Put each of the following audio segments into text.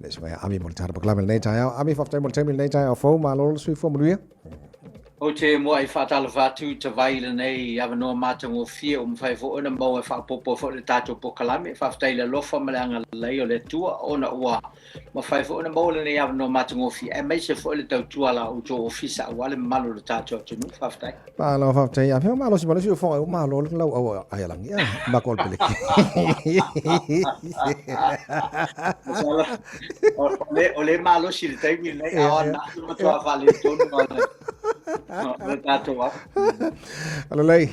le so ya ami mo tar bakla mel nei tai ami faftai mo temil nei tai o fo ma lo sui fo mo ria O te mo ai whatala whatu te waila nei awa noa mātang o fia o mwhai fo ona mau e whapopo fo le tātou po kalame whaftai le lofa ma le anga lei o le tua ona ua ma whai fo ona mau le nei awa noa mātang o fia e mai se fo le tau tua la o tō ofisa a wale malo le tātou tunu whaftai pa lo faftai a ma lo si mo le fo o ma lo lau au ai lang ya ma kol pele o le malo si le taimi nei awa na ma tua whale tonu LELEI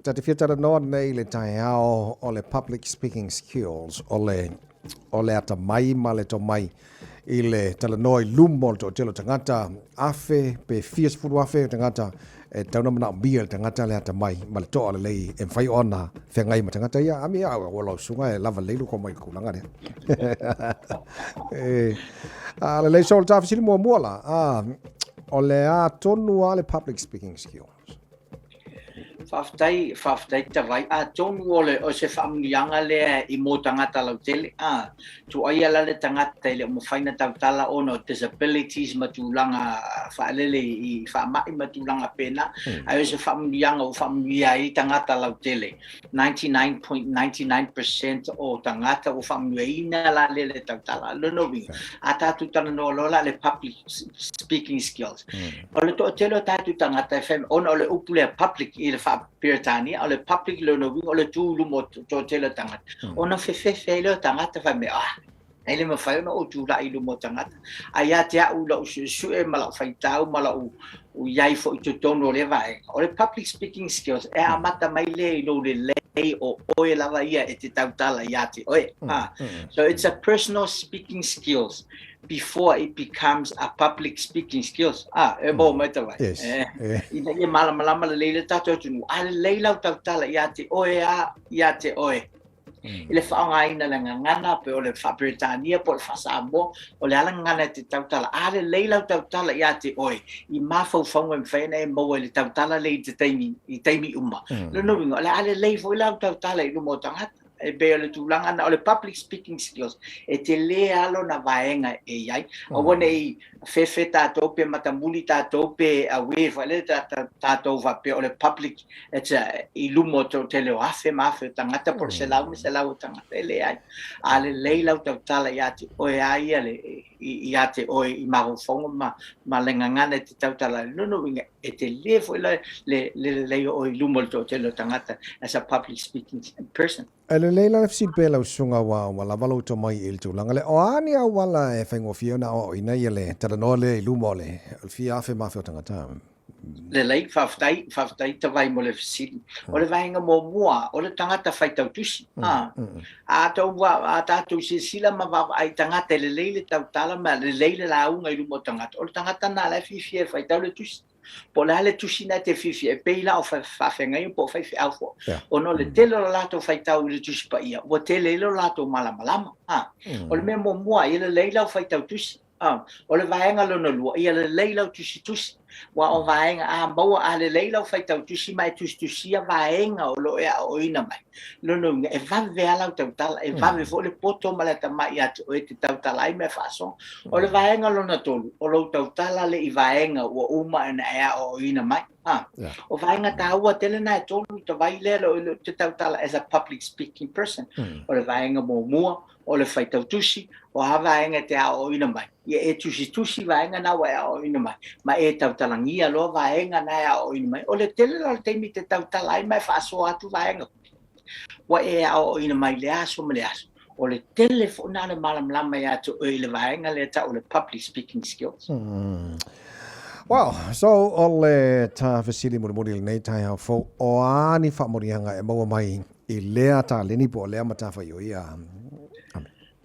tati fiatara noa nei le taeao o le public speaking skills o le ata mai ma le to mai i le talanoa i lumo le tōtelo tangata afe pe fias furu afe tangata e tauna mana bia le tangata le ata mai ma le toa LELEI e mwhai ona whengai ma tangata ia ami a o lau sunga e lava leilu ko mai kulanga rea LELEI so le tawhisiri mua mua la o le a tonu a le public speaking skills. Whaftai te vai a tonu o se whamunianga lea I mō tangata lau tele. Tu aia la le tangata le mo whaina tautala ono disabilities matulanga whaalele I whaamai matulanga pena. Ai se whamunianga o whamunia I tangata lau tele. 99.99% o tangata o whamuina la le tautala. Lono winga. A tātu tana no lola le public speaking skills. O le to telo tātu tangata ono o le upule public I le Piratania, o le public learner wing, o le tūlu mo tō tela tangata. O na whewhewhe leo tangata whai me, ele me whai ona o tūla ilu mo tangata. A ia te au la usu e mala whai tau, mala u iai fo I tu tono le vai. O le public speaking skills, e amata mai le ilo le lei o oe lava ia e te tautala ia te oe. So it's a personal speaking skills. Before it becomes a public speaking skills. E mo mai te vai. Yes. Ina ia malama le leile tātou tunu. A le leilau tautala ia te oe ia te oe. I le whaongaina le ngangana, pe o le Whapiritania, po le Samoa, o le ala ngana te tautala. A le leilau tautala ia te oe. I mawhau whaunga mwhaina e maua le tautala le I teimi uma. Le winga, le ale leifo I lau tautala I lumo tangata. E be o le tūlanga na o le public speaking skills e te le alo na vaenga e iai o wane I whewhe tātou pe matamuli tātou pe a wewa le tātou va pe o le public I lumo tō te leo afe mawhe tangata por se lau tangata e le ai a le leilau tau tala I ate oe ai I ate oe I maho whonga ma le ngangana te tau tala nono winga e te le fo le leo o I lumo tō te leo tangata as a public speaking person. LELEI la fsi pela usunga wa wala valo to mai il tu langa le o ani a wala e whaingo fia na o ina ia le tara no le lumo le fia afe mawhio tangata. LELEI whaftai te vai mo le fsiri. O le vainga mo mua, o le tangata whaitau tusi. A tātou se sila ma wawa ai tangata LELEI le tautala ma LELEI le launga I lumo tangata. O le tangata na la fifia whaitau le tusi. Po la le tusina te fifi e peila o whawhengai po whaifi au fo. O no le telo lato whaitau le tusi pa ia. O te lelo lato malamalama. O le mea mo mua I le leilau whaitau tusi. O le vaenga lona lua. Ia le leilau tusi. Wa o vaenga maua a le leilau whaitau tusi mai tusia vaenga o lo ea o ina mai. Lono e vave alau tautala. E vave fo le poto maleta mai atu o e te tautala ai me whason. O le vaenga lona tolu. O lo tautala le I vaenga o uma ena ea o ina mai. O vaenga taua tele na e tolu te vai lelo o te tautala as a public speaking person. O le vaenga mo mua. O le whaitau tusi, o ha vaenga te a o ina mai. Ia e tusi vaenga na wa o ina mai. Ma e tautalangia lo vaenga na a o ina mai. O le tele lo teimi te tautala ai mai whaaso atu vaenga. Wa e a o ina mai le aso me le aso. O le tele fo na le malamlama ia tu o le vaenga le ta o le public speaking skills. Well, so o le ta fasili muri nei tai hau fo o ani whamorianga e maua mai I lea ta leni po lea matafa yo ia.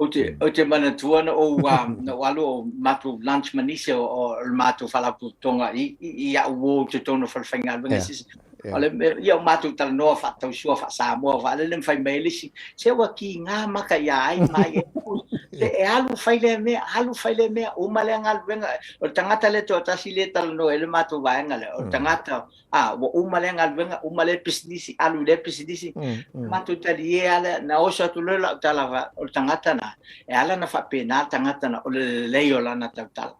O te mana tuana o na walo o matu lunch manise o matu whalaputonga I a uo te tono whalwhainga alwanga sisi. Ole ia matu tala noa whatau sua wha Samoa wha le whai meilisi. Se wa ki ngā maka ia ai mai e alu faile me o male ngal venga o tangata le to tasi le tal no ele matu vaenga le o tangata o male ngal venga o male pisdisi alu le pisdisi matu tali ala na osa tu le tala o tangata na e ala na fa pena tangata na o le lei o la na tautala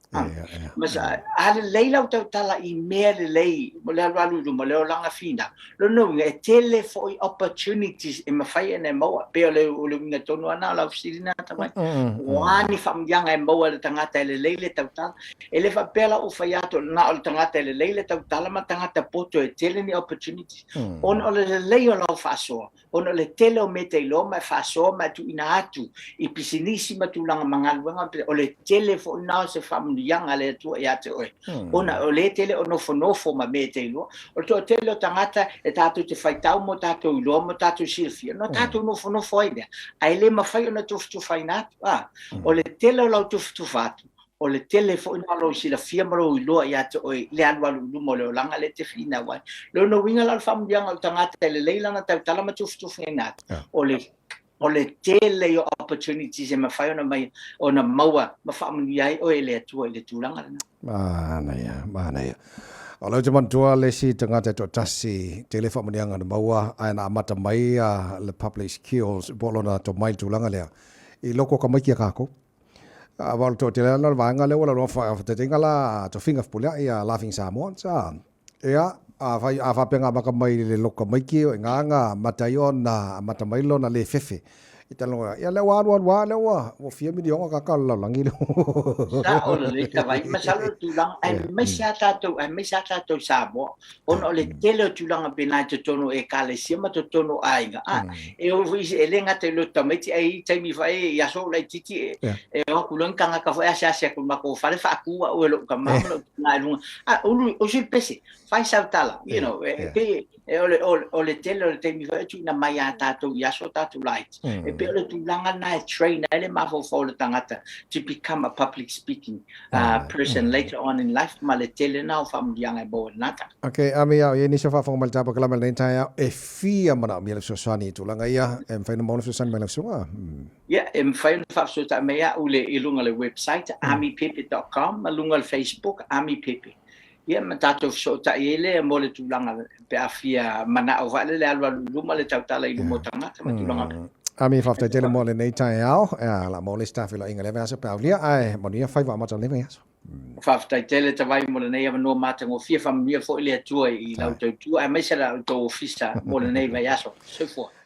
mas ala leila o tautala I mea le lei mo le alu mo le o langa fina lo no e tele for opportunities e mafai ene MAUA pe o le minga tonu ana la ofisina tamai wani famjanga e MAUA le tangata le lei le tautala ele fa pela o faiato na o tangata le lei le tautala ma tangata poto e tele ni opportunities on o le lei o la faso on o le tele o mete lo ma faso ma tu ina atu I pisinissima tu langa mangaluanga o le tele fo na se famjanga le tu e ate oi ona o le tele o nofo ma mete lo o to tele o tangata e tatu te faitau mo tatu lo mo tatu silfia no tatu nofo ide ai le ma fai ona tu fainat o le tele o la tu fatu o le tele fo na lo sila fia mo lo ia te oi le alu mo le langa le te fina wai lo no winga la famjanga o tangata le leila na tala ma tu fainat o le tele o opportunities e mawhai ona mai ona MAUA mawhaamanuiai o le atua I le tūlanga rana. Mana ia. O lau te mantua le si tangata to tasi tele whaamanianga na MAUA ai na amata mai le public skills bolona to mai tūlanga lea. I loko ka mai kia kako. Walu to te lea na vanga le wala rofa te tingala to finga fulia ia laughing Samoa. Ia a whapenga maka mai le loka mai ki o nganga mataio na matamailo na le fefe I talonga ia le wa o fia mi dionga ka kala langi le sa o le tawai masalo tulang ai mai sa tato Samoa on o le tele tulanga pena te tono e kale sima te tono ainga e o visi e lenga te lo tameti ai taimi vai ya so lai titi e o kulon kanga ka fa asa ko mako fa fa ku o lo ka mamlo na lu o sul pese fai sautala you know o le tele o le taimi vai tu na mai tato ya so tato light e pe le tulanga na train ele mafo fo le tangata to become a public speaking person later on in life ma le tele na fam yang e bo nata okay ami ya ni so fa fo mal tapa kala mal nta e fia mana mi le so sani tulanga ia em fa no mo so sani mal so yeah em fa no fa so ta me ya ule ilunga le website amipepe.com malunga le Facebook Ami Pepe ia matato so ta ele mo le tulanga pe afia mana o vale le alwa luma le tautala I lumo tangata ma tulanga Ami fafta tele mo le nei tai ao la mo le staff la inga le vasa paulia ai mo ni fa va mata le vasa fafta tele te vai mo le nei no mata ngo fia famia fo ile tua I lau tu ai mai sera to ofisa mo le nei vai aso so fo